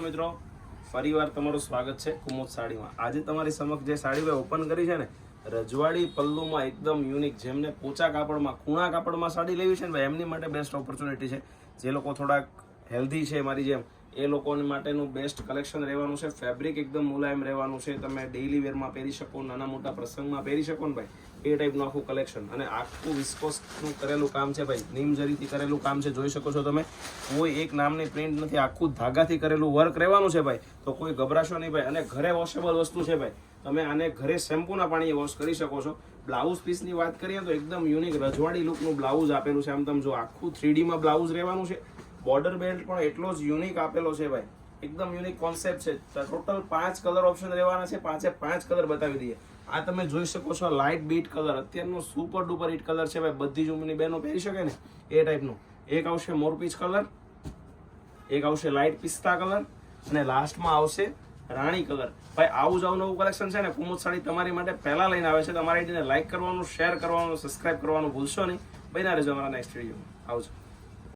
મિત્રો ફરીવાર તમારું સ્વાગત છે કુમુદ સાડીમાં। આજે તમારી સમક્ષ જે સાડી મેં ઓપન કરી છે ને, રજવાડી પલ્લુમાં એકદમ યુનિક, જેમને પોચા કાપડમાં ખૂણા કાપડમાં સાડી લેવી છે ને ભાઈ, એમની માટે બેસ્ટ ઓપોર્ચ્યુનિટી છે। જે લોકો થોડાક હેલ્ધી છે મારી જેમ, એ લોકોને માટેનું બેસ્ટ કલેક્શન રહેવાનું છે। ફેબ્રિક એકદમ મુલાયમ રહેવાનું છે, તમે ડેઇલી વેરમાં પહેરી શકો, નાના મોટા પ્રસંગમાં પહેરી શકો ને ભાઈ, એ ટાઈપનું આખું કલેક્શન। અને આખું વિસ્કોસનું કરેલું કામ છે ભાઈ, નીમ જરીથી કરેલું કામ છે, જોઈ શકો છો તમે। કોઈ એક નામની પ્રિન્ટ નથી, આખું ધાગાથી કરેલું વર્ક રહેવાનું છે ભાઈ, તો કોઈ ગભરાશો નહીં ભાઈ। અને ઘરે વોશેબલ વસ્તુ છે ભાઈ, તમે આને ઘરે શેમ્પૂના પાણીએ વોશ કરી શકો છો। બ્લાઉઝ પીસની વાત કરીએ તો એકદમ યુનિક રજવાડી લુકનું બ્લાઉઝ આપેલું છે। આમ તમે જો આખું 3Dમાં બ્લાઉઝ રહેવાનું છે, બોર્ડર બેલ્ટ પણ એટલો જ યુનિક આપેલો છે ભાઈ, એકદમ યુનિક કોન્સેપ્ટ છે। ટોટલ 5 કલર ઓપ્શન રહેવાના છે, 5 કલર બતાવી દઈએ। આ તમે જોઈ શકો છો લાઇટ બીટ કલર, અત્યારનો સુપર ડુપર હિટ કલર છે ભાઈ, બધી જ ઉંમરની બહેનો પહેરી શકે ને એ ટાઈપનું। એક આવશે મોરપીચ કલર, એક આવશે લાઇટ પિસ્તા કલર, અને લાસ્ટમાં આવશે રાણી કલર। ભાઈ આવું જ નવું કલેક્શન છે ને, કુમુદ સાડી તમારી માટે પહેલા લઈને આવે છે। તમારી આઈડીને લાઈક કરવાનું, શેર કરવાનું, સબસ્ક્રાઇબ કરવાનું ભૂલશો નહીં। બન્યા રહેજો અમારા નેક્સ્ટ વિડીયોમાં। આવજો।